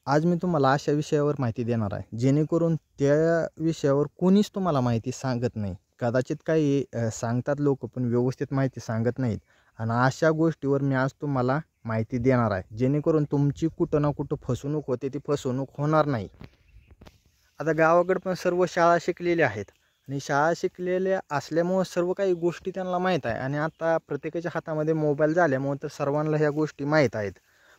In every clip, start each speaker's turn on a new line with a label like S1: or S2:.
S1: आज मी तुम्हाला अशा विषयावर माहिती देणार आहे, जेणेकरून त्या विषयावर कोणीच तुम्हाला माहिती सांगत नाही. कदाचित काही सांगतात लोकं, पण व्यवस्थित माहिती सांगत नाहीत. आणि अशा गोष्टीवर मी आज तुम्हाला माहिती देणार आहे, जेणेकरून तुमची कुठं ना कुठं फसवणूक होते, ती फसवणूक होणार नाही. आता गावाकडे पण सर्व शाळा शिकलेल्या आहेत आणि शाळा शिकलेल्या असल्यामुळं सर्व काही गोष्टी त्यांना माहीत आहे. आणि आता प्रत्येकाच्या हातामध्ये मोबाईल झाल्यामुळं तर सर्वांना ह्या गोष्टी माहीत आहेत.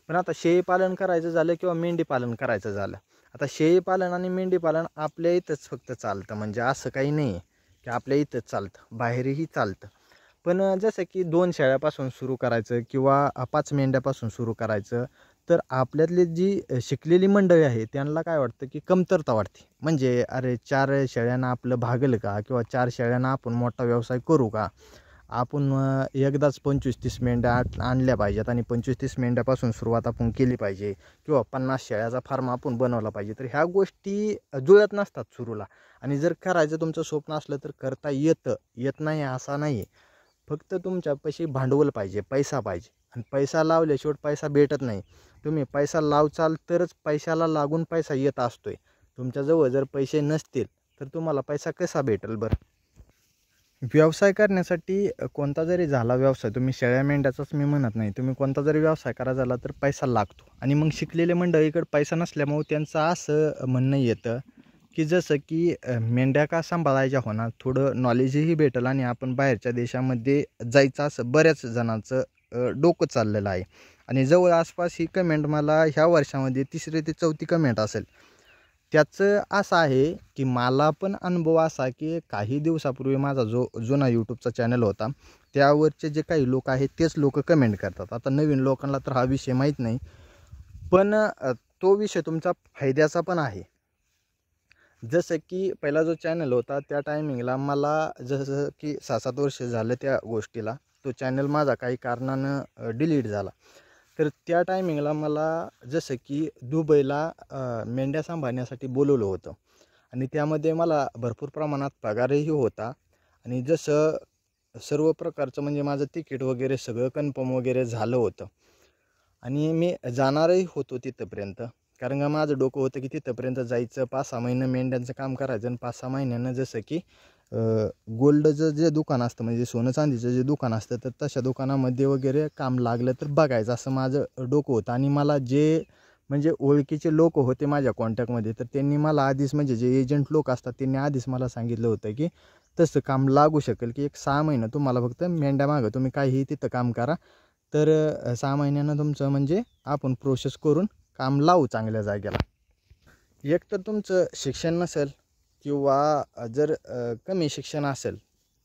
S1: पण आता शेळीपालन करायचं झालं किंवा मेंढीपालन करायचं झालं, आता शेळीपालन आणि मेंढीपालन आपल्या इथंच फक्त चालतं. म्हणजे असं काही नाही आहे की आपल्या इथंच चालतं, बाहेरही चालतं. पण जसं की 2 शेळ्यापासून सुरू करायचं किंवा 5 मेंढ्यापासून सुरू करायचं, तर आपल्यातली जी शिकलेली मंडळी आहे त्यांना काय वाटतं की कमतरता वाटते. म्हणजे अरे 4 शेळ्यांना आपलं भागेल का? किंवा 4 शेळ्यांना आपण मोठा व्यवसाय करू का? आपण एकदाच 25-30 मेंढ्या आणल्या पाहिजेत आणि 25-30 मेंढ्यापासून सुरुवात आपण केली पाहिजे किंवा 50 शेळ्याचा फार्म आपण बनवला पाहिजे. तर ह्या गोष्टी जुळत नसतात सुरूला. आणि जर करायचं तुमचं स्वप्न असलं तर करता येतं, येत नाही असा नाही आहे. फक्त तुमच्यापाशी भांडवल पाहिजे, पैसा पाहिजे. आणि पैसा लावल्याशिवाय पैसा भेटत नाही. तुम्ही पैसा लावचाल तरच पैशाला लागून पैसा येत असतोय. तुमच्याजवळ जर पैसे नसतील तर तुम्हाला पैसा कसा भेटेल बरं? व्यवसाय करण्यासाठी कोणता जरी झाला व्यवसाय, तुम्ही शेळ्या मेंढ्याचाच मी म्हणत नाही, तुम्ही कोणता जरी व्यवसाय करायचा झाला तर पैसा लागतो. आणि मग शिकलेले मंडळीकडे पैसा नसल्यामुळे त्यांचं असं म्हणणं येतं की जसं की मेंढ्या का सांभाळायच्या होणार, थोडं नॉलेजही भेटेल आणि आपण बाहेरच्या देशामध्ये जायचं असं बऱ्याच जणांचं डोकं चाललेलं आहे. आणि जवळ आसपास ही कमेंट मला ह्या वर्षामध्ये 3री ते 4थी कमेंट असेल. त्याचं असं आहे की मला पण अनुभव असा की काही दिवसापूर्वी माझा जो जुना यूट्यूबचा चॅनल होता, त्यावरचे जे काही लोक आहेत तेच लोक कमेंट करतात. आता नवीन लोकांना तर हा विषय माहीत नाही, पण तो विषय तुमचा फायद्याचा पण आहे. जसं की पहिला जो चॅनल होता त्या टायमिंगला मला जसं की 6-7 वर्ष झालं त्या गोष्टीला, तो चॅनल माझा काही कारणानं डिलीट झाला. तर त्या टायमिंगला मला जसं की दुबईला मेंढ्या सांभाळण्यासाठी बोलवलं होतं आणि त्यामध्ये मला भरपूर प्रमाणात पगारही होता. आणि जसं सर्व प्रकारचं म्हणजे माझं तिकीट वगैरे सगळं कन्फर्म वगैरे झालं होतं आणि मी जाणारही होतो तिथंपर्यंत. कारण का माझं डोकं होतं की तिथंपर्यंत जायचं, 5-6 महिने मेंढ्यांचं काम करायचं आणि 5-6 महिन्यानं जसं की गोल्डचं जे दुकान असतं, म्हणजे सोनं चांदीचं जे दुकान असतं, तर तशा दुकानामध्ये वगैरे काम लागलं तर बघायचं असं माझं डोकं होतं. आणि मला जे म्हणजे ओळखीचे लोक होते माझ्या कॉन्टॅक्टमध्ये, तर त्यांनी मला आधीच म्हणजे जे एजंट लोक असतात त्यांनी आधीच मला सांगितलं होतं की तसं काम लागू शकेल की 1-6 महिने तुम्हाला फक्त मेंढ्या मागं तुम्ही काहीही तिथं काम करा, तर 6 महिन्यानं तुमचं म्हणजे आपण प्रोसेस करून काम लावू चांगल्या जागेला. एक तर तुमचं शिक्षण नसेल किंवा जर कमी शिक्षण असेल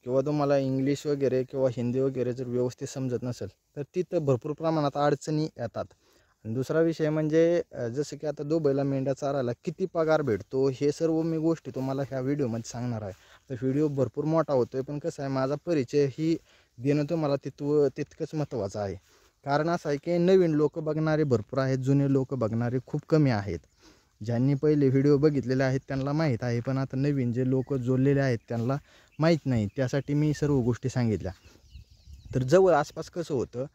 S1: किंवा तुम्हाला इंग्लिश वगैरे किंवा हिंदी वगैरे जर व्यवस्थित समजत नसेल तर तिथं भरपूर प्रमाणात अडचणी येतात. आणि दुसरा विषय म्हणजे जसं की आता दुबईला मेंढ्या चारायला किती पगार भेटतो हे सर्व मी गोष्टी तुम्हाला ह्या व्हिडिओमध्ये सांगणार आहे. तर व्हिडिओ भरपूर मोठा होतो आहे, पण कसं आहे माझा परिचय ही देणं तुम्हाला तितकंच महत्त्वाचं आहे. कारण असं आहे की नवीन लोक बघणारे भरपूर आहेत, जुने लोक बघणारे खूप कमी आहेत. ज्यांनी पहिले व्हिडिओ बघितलेले आहेत त्यांना माहीत आहे, पण आता नवीन जे लोक जोडलेले आहेत त्यांना माहीत नाही. त्यासाठी मी सर्व गोष्टी सांगितल्या. तर जवळ आसपास कसं होतं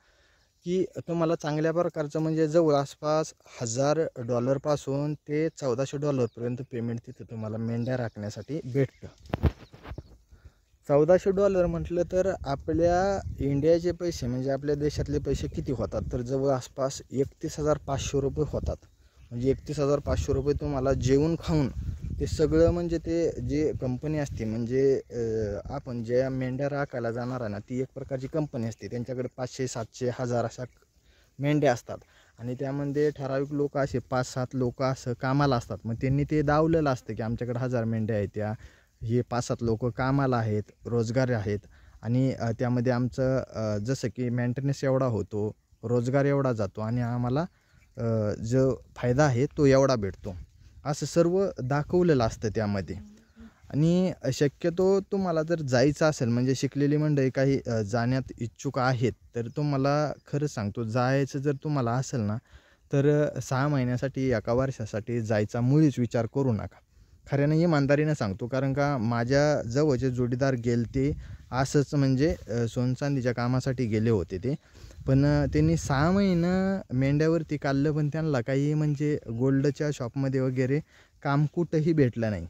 S1: की तुम्हाला चांगल्या प्रकारचं म्हणजे जवळ आसपास $1000 पासून ते $1400 पर्यंत पेमेंट तिथं तुम्हाला मेंढ्या राखण्यासाठी भेटतं. $1400 म्हटलं तर आपल्या इंडियाचे पैसे म्हणजे आपल्या देशातले पैसे किती होतात, तर जवळ आसपास ₹31,500 होतात. म्हणजे ₹31,500 तुम्हाला जेवून खाऊन ते सगळं म्हणजे ते जे कंपनी असते म्हणजे आपण ज्या मेंढ्या राखायला जाणार आहे ना, ती एक प्रकारची कंपनी असते. त्यांच्याकडे 500, 700, 1000 अशा मेंढ्या असतात आणि त्यामध्ये ठराविक लोक असे 5-7 लोक असं कामाला असतात. मग त्यांनी ते दावलेलं असतं की आमच्याकडे 1000 मेंढ्या आहेत, त्या हे 5-7 लोक कामाला आहेत, रोजगार आहेत. आणि त्यामध्ये आमचं जसं की मेंटेनन्स एवढा होतो, रोजगार एवढा जातो आणि आम्हाला जो फायदा आहे तो एवढा भेटतो, असं सर्व दाखवलेलं असतं त्यामध्ये. आणि शक्यतो तुम्हाला जर जायचं असेल म्हणजे शिकलेली मंडळी काही जाण्यात इच्छुक आहेत, तर तुम्हाला खरं सांगतो जायचं जर तुम्हाला असेल ना, तर 6 महिन्यासाठी 1 वर्षासाठी जायचा मुळीच विचार करू नका. खऱ्यानं इमानदारीनं सांगतो, कारण का माझ्या जवळचे जोडीदार गेलते असंच म्हणजे सोनचांदीच्या कामासाठी गेले होते ते. पण त्यांनी 6 महिनं मेंढ्यावरती काढलं, पण त्यांना काही म्हणजे गोल्डच्या शॉपमध्ये वगैरे काम कुठंही भेटलं नाही.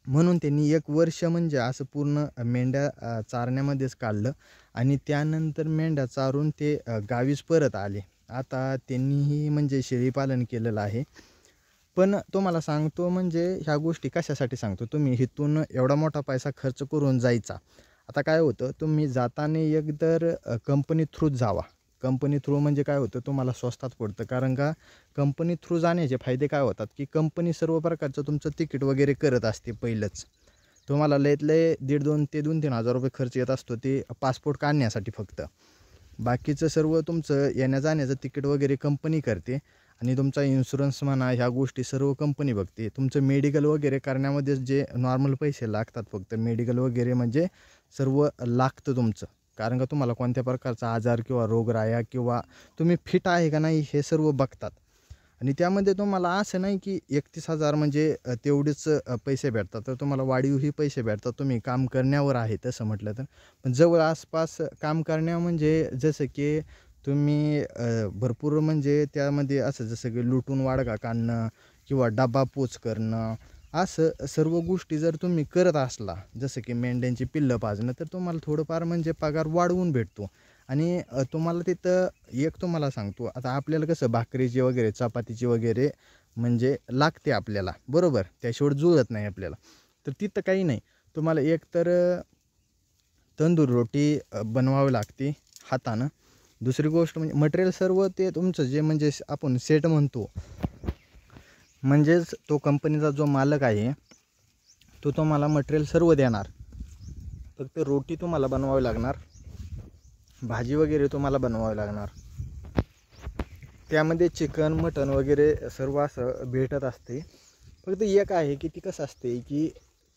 S1: म्हणून त्यांनी 1 वर्ष म्हणजे असं पूर्ण मेंढ्या चारण्यामध्येच काढलं आणि त्यानंतर मेंढ्या चारून ते गावीच परत आले. आता त्यांनीही म्हणजे शेळीपालन केलेलं आहे. पण तुम्हाला सांगतो म्हणजे ह्या गोष्टी कशासाठी सांगतो, तुम्ही इथून एवढा मोठा पैसा खर्च करून जायचा. आता काय होतं, तुम्ही जाताना एकतर कंपनी थ्रूच जावा. कंपनी थ्रू म्हणजे काय होतं, तुम्हाला स्वस्तात पडतं. कारण का कंपनी थ्रू जाण्याचे फायदे काय होतात, की कंपनी सर्व प्रकारचं तुमचं तिकीट वगैरे करत असते पहिलंच. तुम्हाला लयत लय 1,500 ते 2,000-3 हजार रुपये खर्च येत असतो ते पासपोर्ट काढण्यासाठी फक्त. बाकीचं सर्व तुमचं येण्या-जाण्याचं तिकीट वगैरे कंपनी करते आणि तुमचा इन्शुरन्स म्हणा, ह्या गोष्टी सर्व कंपनी बघते. तुमचं मेडिकल वगैरे करण्यामध्ये जे नॉर्मल पैसे लागतात, फक्त मेडिकल वगैरे म्हणजे सर्व लागतं तुमचं. कारण का तुम्हाला कोणत्या प्रकारचा आजार किंवा रोगराया किंवा तुम्ही फिट आहे का नाही हे सर्व बघतात. आणि त्यामध्ये तुम्हाला असं नाही की 31,000 म्हणजे तेवढेच पैसे भेटतात, तर तुम्हाला वाढीवही पैसे भेटतात तुम्ही काम करण्यावर आहे तसं म्हटलं तर. पण जवळ आसपास काम करण्या म्हणजे जसं की तुम्ही भरपूर म्हणजे त्यामध्ये असं जसं की लुटून वाडगा काढणं किंवा डबा पोच करणं, असं सर्व गोष्टी जर तुम्ही करत असला, जसं की मेंढ्यांची पिल्लं पाजणं, तर तुम्हाला थोडंफार म्हणजे पगार वाढवून भेटतो. आणि तुम्हाला तिथं एक तुम्हाला सांगतो, आता आपल्याला कसं भाकरीची वगैरे चपातीची वगैरे म्हणजे लागते आपल्याला, बरोबर, त्याशिवाय जुळत नाही आपल्याला. तर तिथं काही नाही, तुम्हाला एक तर तंदूर रोटी बनवावी लागते हातानं. दुसरी गोष्ट म्हणजे मटेरियल सर्व ते तुमचं जे म्हणजे आपण सेट म्हणतो, म्हणजेच तो कंपनीचा जो मालक आहे तो तुम्हाला मटेरियल सर्व देणार. फक्त रोटी तुम्हाला बनवावी लागणार, भाजी वगैरे तुम्हाला बनवावी लागणार. त्यामध्ये चिकन मटन वगैरे सर्व असं भेटत असते. फक्त एक आहे की ती कसं असते की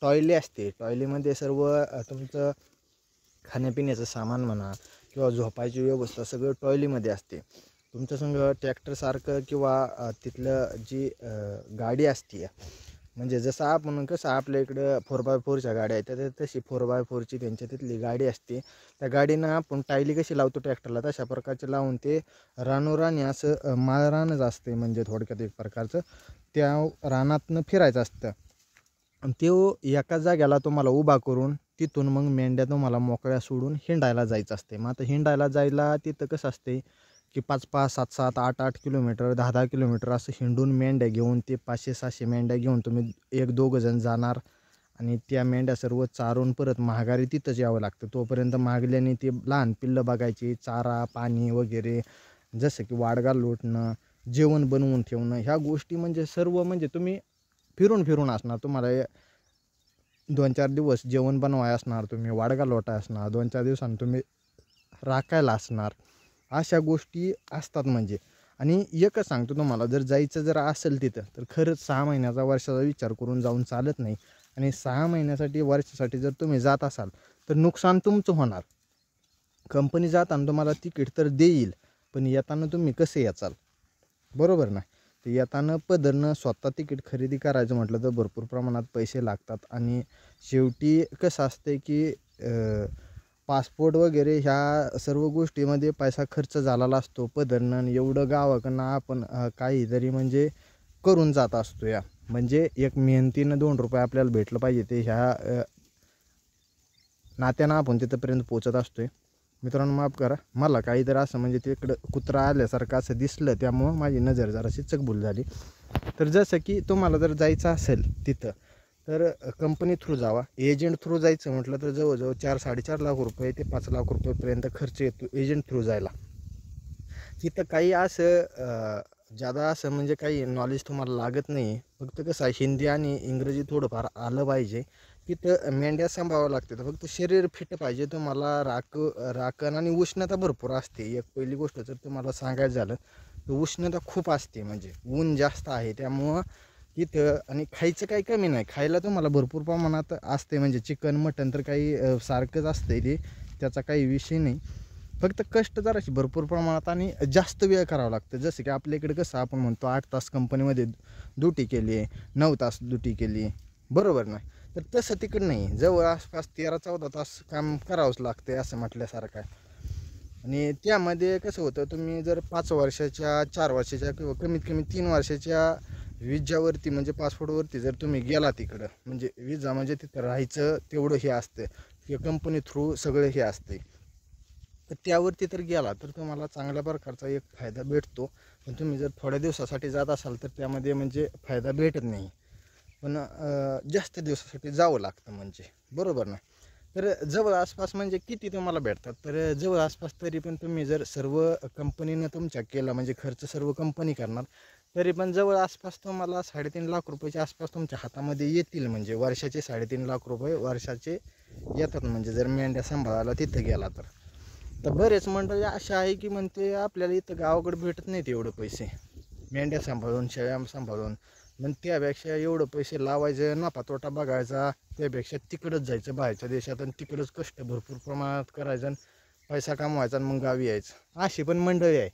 S1: टॉयले असते. टॉयलेमध्ये सर्व तुमचं खाण्यापिण्याचं सामान म्हणा किंवा झोपायची व्यवस्था सगळं टॉयलेमध्ये असते. तुमच्यासंग ट्रॅक्टरसारखं किंवा तिथलं जी गाडी असते, म्हणजे जसं आपण कसं आपल्या इकडं 4x4च्या गाड्या आहेत, तर तशी 4x4ची त्यांच्या तिथली गाडी असते. त्या गाडीनं आपण टायली कशी लावतो ट्रॅक्टरला, तशा प्रकारचे लावून ते रानोराणी असं माळरानच असते, म्हणजे थोडक्यात एक प्रकारचं त्या रानातनं फिरायचं असतं. आणि तो एका जाग्याला तुम्हाला उभा करून तिथून मग मेंढ्या तुम्हाला मोकळ्या सोडून हिंडायला जायचं असते. मग आता हिंडायला जायला तिथं कसं असते की 5-5, 7-7, 8-8 किलोमीटर, 10-10 किलोमीटर असं हिंडून मेंढ्या घेऊन ते 500-600 मेंढ्या घेऊन तुम्ही 1-2 जण जाणार आणि त्या मेंढ्या सर्व चारून परत माघारी तिथंच यावं लागतं. तोपर्यंत मागल्याने ते लहान पिल्लं बघायची, चारा पाणी वगैरे, जसं की वाडगा लोटणं, जेवण बनवून ठेवणं, ह्या गोष्टी म्हणजे सर्व म्हणजे तुम्ही फिरून फिरून असणार. तुम्हाला 2-4 दिवस जेवण बनवाय असणार, तुम्ही वाडगा लोटाय असणार, 2-4 दिवसांनी तुम्ही राखायला असणार, अशा गोष्टी असतात म्हणजे. आणि एकच सांगतो तुम्हाला, जर जायचं जर असेल तिथं, तर खरंच 6 महिन्याचा वर्षाचा विचार करून जाऊन चालत नाही. आणि 6 महिन्यासाठी वर्षासाठी जर तुम्ही जात असाल तर नुकसान तुमचं होणार. कंपनी जाताना तुम्हाला तिकीट तर देईल, पण येताना तुम्ही कसे याचाल, बरोबर ना. तर येताना पदरनं स्वतः तिकीट खरेदी करायचं म्हटलं तर भरपूर प्रमाणात पैसे लागतात. आणि शेवटी कसं असते की पासपोर्ट वगैरे ह्या सर्व गोष्टीमध्ये पैसा खर्च झालेला असतो पदरनं. एवढं गावाकडनं आपण काहीतरी म्हणजे करून जात असतो या, म्हणजे एक मेहनतीनं 2 रुपये आपल्याला भेटलं पाहिजे, ते ह्या नात्यानं आपण तिथंपर्यंत पोचत असतो. मित्रांनो माफ करा, मला काहीतरी असं म्हणजे तिकडं कुत्रा आल्यासारखं असं दिसलं, त्यामुळं माझी नजर जराशी चकबूल झाली. तर जसं की तुम्हाला जर जायचं असेल तिथं, तर कंपनी थ्रू जावा. एजंट थ्रू जायचं म्हटलं तर जवळजवळ 4-4.5 लाख रुपये ते 5 लाख रुपयेपर्यंत खर्च येतो एजंट थ्रू जायला. तिथं काही असं जादा असं म्हणजे काही नॉलेज तुम्हाला लागत नाही. फक्त कसं आहे, हिंदी आणि इंग्रजी थोडंफार आलं पाहिजे. तिथं मेंढ्या सांभाळावं लागते, तर फक्त शरीर फिट पाहिजे तुम्हाला. राखण आणि उष्णता भरपूर असते. एक पहिली गोष्ट जर तुम्हाला सांगायचं झालं तर उष्णता खूप असते, म्हणजे ऊन जास्त आहे त्यामुळं तिथं. आणि खायचं काही कमी नाही, खायला तुम्हाला भरपूर प्रमाणात असते, म्हणजे चिकन मटन तर काही सारखंच असते ते, त्याचा काही विषय नाही. फक्त कष्ट जराशी भरपूर प्रमाणात आणि जास्त वेळ करावं लागतं. जसं की आपल्या इकडे कसं आपण म्हणतो 8 तास कंपनीमध्ये ड्युटी केली आहे, 9 तास ड्युटी केली, बरोबर ना. तर तसं तिकडं नाही, जवळ आसपास 13-14 तास काम करावंच लागते असं म्हटल्यासारखं आहे. आणि त्यामध्ये कसं होतं, तुम्ही जर 5 वर्षाच्या 4 वर्षाच्या किंवा कमीत कमी 3 वर्षाच्या विजावरती म्हणजे पासपोर्टवरती जर तुम्ही गेला तिकडं, म्हणजे विजा म्हणजे तिथं राहायचं तेवढं हे असतं, हे कंपनी थ्रू सगळं हे असते. तर त्यावरती तर गेला तर तुम्हाला चांगल्या प्रकारचा एक फायदा भेटतो. पण तुम्ही जर थोड्या दिवसासाठी जात असाल तर त्यामध्ये म्हणजे फायदा भेटत नाही. पण जास्त दिवसासाठी जावं लागतं म्हणजे, बरोबर ना. तर जवळ आसपास म्हणजे किती तुम्हाला भेटतात, तर जवळ आसपास तरी पण तुम्ही जर सर्व कंपनीनं तुमच्या केला म्हणजे खर्च सर्व कंपनी करणार, तरी पण जवळ आसपास तुम्हाला 3.5 लाख रुपयाच्या आसपास तुमच्या हातामध्ये येतील. म्हणजे वर्षाचे 3.5 लाख रुपये वर्षाचे येतात. म्हणजे जर मेंढ्या सांभाळायला तिथं गेला तर बरेच मंडळी अशा आहे की म्हणते आपल्याला इथं गावाकडे भेटत नाहीत एवढं पैसे मेंढ्या सांभाळून शेळ्या सांभाळून. मग त्यापेक्षा एवढं पैसे लावायचं, नफा तोटा बघायचा, त्यापेक्षा तिकडंच जायचं बाहेरच्या देशात आणि तिकडंच कष्ट भरपूर प्रमाणात करायचं आणि पैसा कमवायचा आणि मग गावी यायचं. अशी पण मंडळी आहे.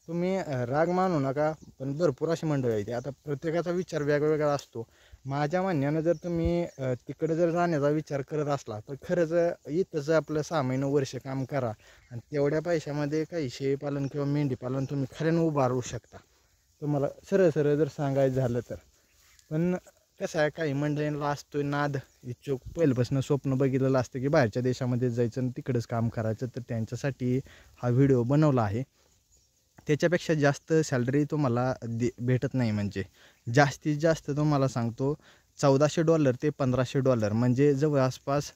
S1: तुम्ही राग मानू नका, पण भरपूर अशी मंडळी आहे. आता प्रत्येकाचा विचार वेगवेगळा असतो. माझ्या म्हणण्यानं जर तुम्ही तिकडे जर जाण्याचा विचार करत असला तर खरंच इथंच आपलं 6 महिने वर्ष काम करा आणि तेवढ्या पैशामध्ये काही शेळीपालन किंवा मेंढीपालन तुम्ही खऱ्यानं उभारू शकता. तुम्हाला सरळ सरळ जर सांगायचं झालं तर. पण कसं आहे, काही मंडळींना असतो नाद, इच्छुक पहिल्यापासून स्वप्न बघितलेलं असतं की बाहेरच्या देशामध्ये जायचं आणि तिकडंच काम करायचं. तर त्यांच्यासाठी हा व्हिडिओ बनवला आहे. त्याच्यापेक्षा जास्त सॅलरी तुम्हाला भेटत नाही. म्हणजे जास्तीत जास्त तुम्हाला सांगतो $1400 ते $1500 म्हणजे जवळ आसपास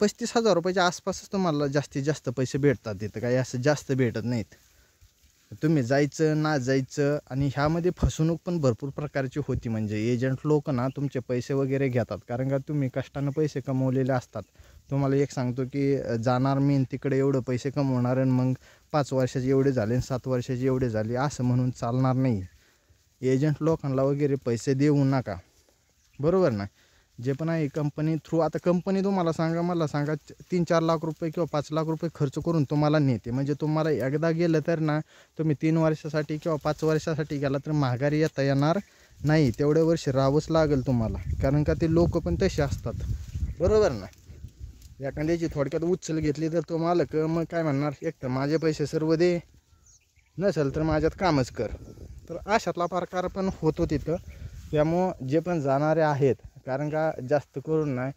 S1: 35,000 रुपयाच्या आसपासच तुम्हाला जास्तीत जास्त पैसे भेटतात. तिथं काही असं जास्त भेटत नाहीत. तुम्ही जायचं ना जायचं. आणि ह्यामध्ये फसवणूक पण भरपूर प्रकारची होती. म्हणजे एजंट लोक ना तुमचे पैसे वगैरे घेतात, कारण का तुम्ही कष्टानं पैसे कमवलेले असतात. तुम्हाला एक सांगतो की जाणार मी तिकडे एवढं पैसे कमवणार आणि मग 5 वर्षाचे एवढे झाले आणि 7 वर्षाचे एवढे झाले असं म्हणून चालणार नाही. एजंट लोकांना वगैरे पैसे देऊ नका, बरोबर ना. जे पण आहे कंपनी थ्रू, आता कंपनी तुम्हाला सांगा, मला सांगा 3-4 लाख रुपये किंवा 5 लाख रुपये खर्च करून तुम्हाला नेते. म्हणजे तुम्हाला एकदा गेलं तर ना तुम्ही 3 वर्षासाठी किंवा 5 वर्षासाठी गेला तर माघारी येता येणार नाही. तेवढे वर्ष राहावंच लागेल तुम्हाला, कारण का ते लोक पण तसे असतात, बरोबर ना. एखाद्याची थोडक्यात उचल घेतली तर तो मालक मग काय म्हणणार, एक तर माझे पैसे सर्व दे, नसेल तर माझ्यात कामच कर. तर अशातला प्रकार पण होतो तिथं. त्यामुळं जे पण जाणारे आहेत, कारण का जास्त करून नाही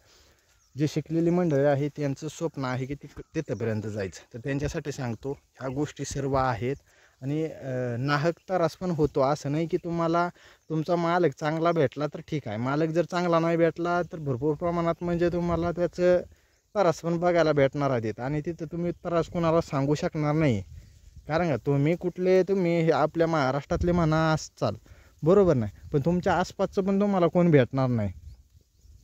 S1: जे शिकलेली मंडळी आहे त्यांचं स्वप्न आहे की तिथंपर्यंत जायचं. तर त्यांच्यासाठी सांगतो ह्या गोष्टी सर्व आहेत. आणि नाहक त्रास पण होतो. असं नाही की तुम्हाला तुमचा मालक चांगला भेटला तर ठीक आहे, मालक जर चांगला नाही भेटला तर भरपूर प्रमाणात म्हणजे तुम्हाला त्याचं त्रास पण बघायला भेटणार आहेत. आणि तिथं तुम्ही त्रास कोणाला सांगू शकणार नाही, कारण का तुम्ही आपल्या महाराष्ट्रातले म्हणा असाल, बरोबर नाही. पण तुमच्या आसपासचं पण तुम्हाला कोण भेटणार नाही,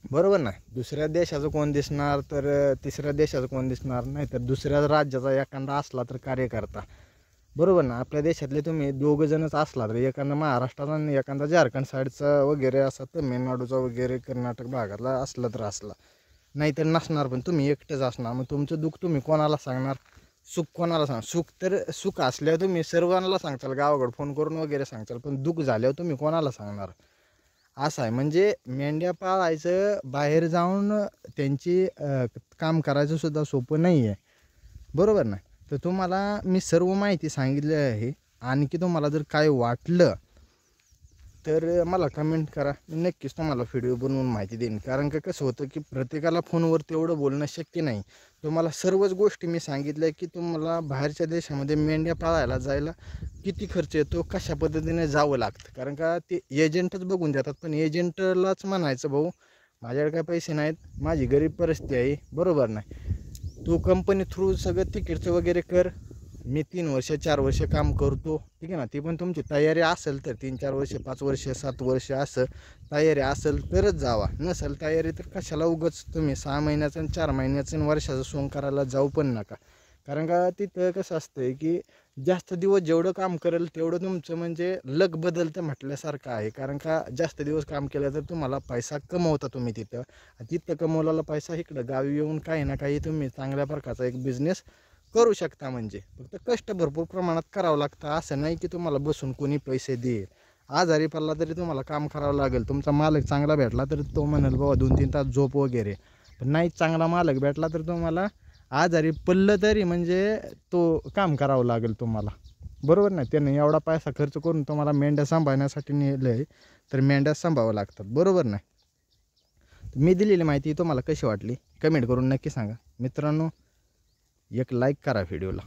S1: बरोबर ना. दुसऱ्या देशाचं कोण दिसणार, तर तिसऱ्या देशाचं कोण दिसणार नाही, तर दुसऱ्या राज्याचा एखादा असला तर कार्यकर्ता, बरोबर ना. आपल्या देशातले तुम्ही 2 जणच असला तर एखादा महाराष्ट्राचा आणि एखादा झारखंड साईडचा वगैरे असा, तमिळनाडूचा वगैरे कर्नाटक भागातला असला तर असला, नाही तर नसणार. पण तुम्ही एकटेच असणार. मग तुमचं दुःख तुम्ही कोणाला सांगणार, सुख कोणाला सांगणार. सुख असल्यावर तुम्ही सर्वांना सांगताल, गावाकडे फोन करून वगैरे सांगताल, पण दुःख झाल्यावर तुम्ही कोणाला सांगणार. असं आहे. म्हणजे मेंढ्या पाळायचं बाहेर जाऊन त्यांची काम करायचं सुद्धा सोपं नाही आहे, बरोबर ना. तर तुम्हाला मी सर्व माहिती सांगितली आहे. आणखी तुम्हाला जर काय वाटलं तर मला कमेंट करा, मी नक्कीच तुम्हाला व्हिडिओ बनवून माहिती देईन. कारण का कसं होतं की प्रत्येकाला फोनवर तेवढं बोलणं शक्य नाही. तुम्हाला सर्वच गोष्टी मी सांगितल्या की तुम्हाला बाहेरच्या देशामध्ये मेंढ्या पाळायला जायला किती खर्च येतो, कशा पद्धतीने जावं लागतं. कारण का ते एजंटच बघून देतात, पण एजंटलाच म्हणायचं भाऊ माझ्याकडे काय पैसे नाहीत, माझी गरीब परिस्थिती आहे, बरोबर नाही. तू कंपनी थ्रू सगळं तिकीटचं वगैरे कर, मी 3 वर्ष 4 वर्ष काम करतो, ठीक आहे ना. ती पण तुमची तयारी असेल तर 3-4 वर्ष 5 वर्ष 7 वर्ष असं तयारी असेल तरच जावा. नसेल तयारी तर कशाला उगाच तुम्ही 6 महिन्याचं आणि 4 महिन्याचं आणि वर्षाचं सोंग करायला जाऊ पण नका. कारण का तिथं कसं असतंय की जास्त दिवस जेवढं काम करेल तेवढं तुमचं म्हणजे लक बदलतं म्हटल्यासारखं आहे. कारण का जास्त दिवस काम केलं तर तुम्हाला पैसा कमवता तुम्ही तिथं. तिथं कमवलेला पैसा इकडं गावी येऊन काही ना काही तुम्ही चांगल्या प्रकारचा एक बिझनेस करू शकता. म्हणजे फक्त कष्ट भरपूर प्रमाणात करावं लागतं. असं नाही की तुम्हाला बसून कोणी पैसे देईल. आजारी पडला तरी तुम्हाला काम करावं लागेल. तुमचा मालक चांगला भेटला तर तो म्हणेल बाबा 2-3 तास झोप वगैरे. पण नाही चांगला मालक भेटला तर तुम्हाला आजारी पडलं तरी म्हणजे तो काम करावं लागेल तुम्हाला. बरोबर ना? त्याने एवढा पैसा खर्च करून तुम्हाला मेंढ्या सांभाळण्यासाठी नेलं आहे, तर मेंढ्या सांभाळावं लागतात. बरोबर ना? मी दिलेली माहिती तुम्हाला कशी वाटली कमेंट करून नक्की सांगा. मित्रांनो, एक लाईक करा व्हिडिओला.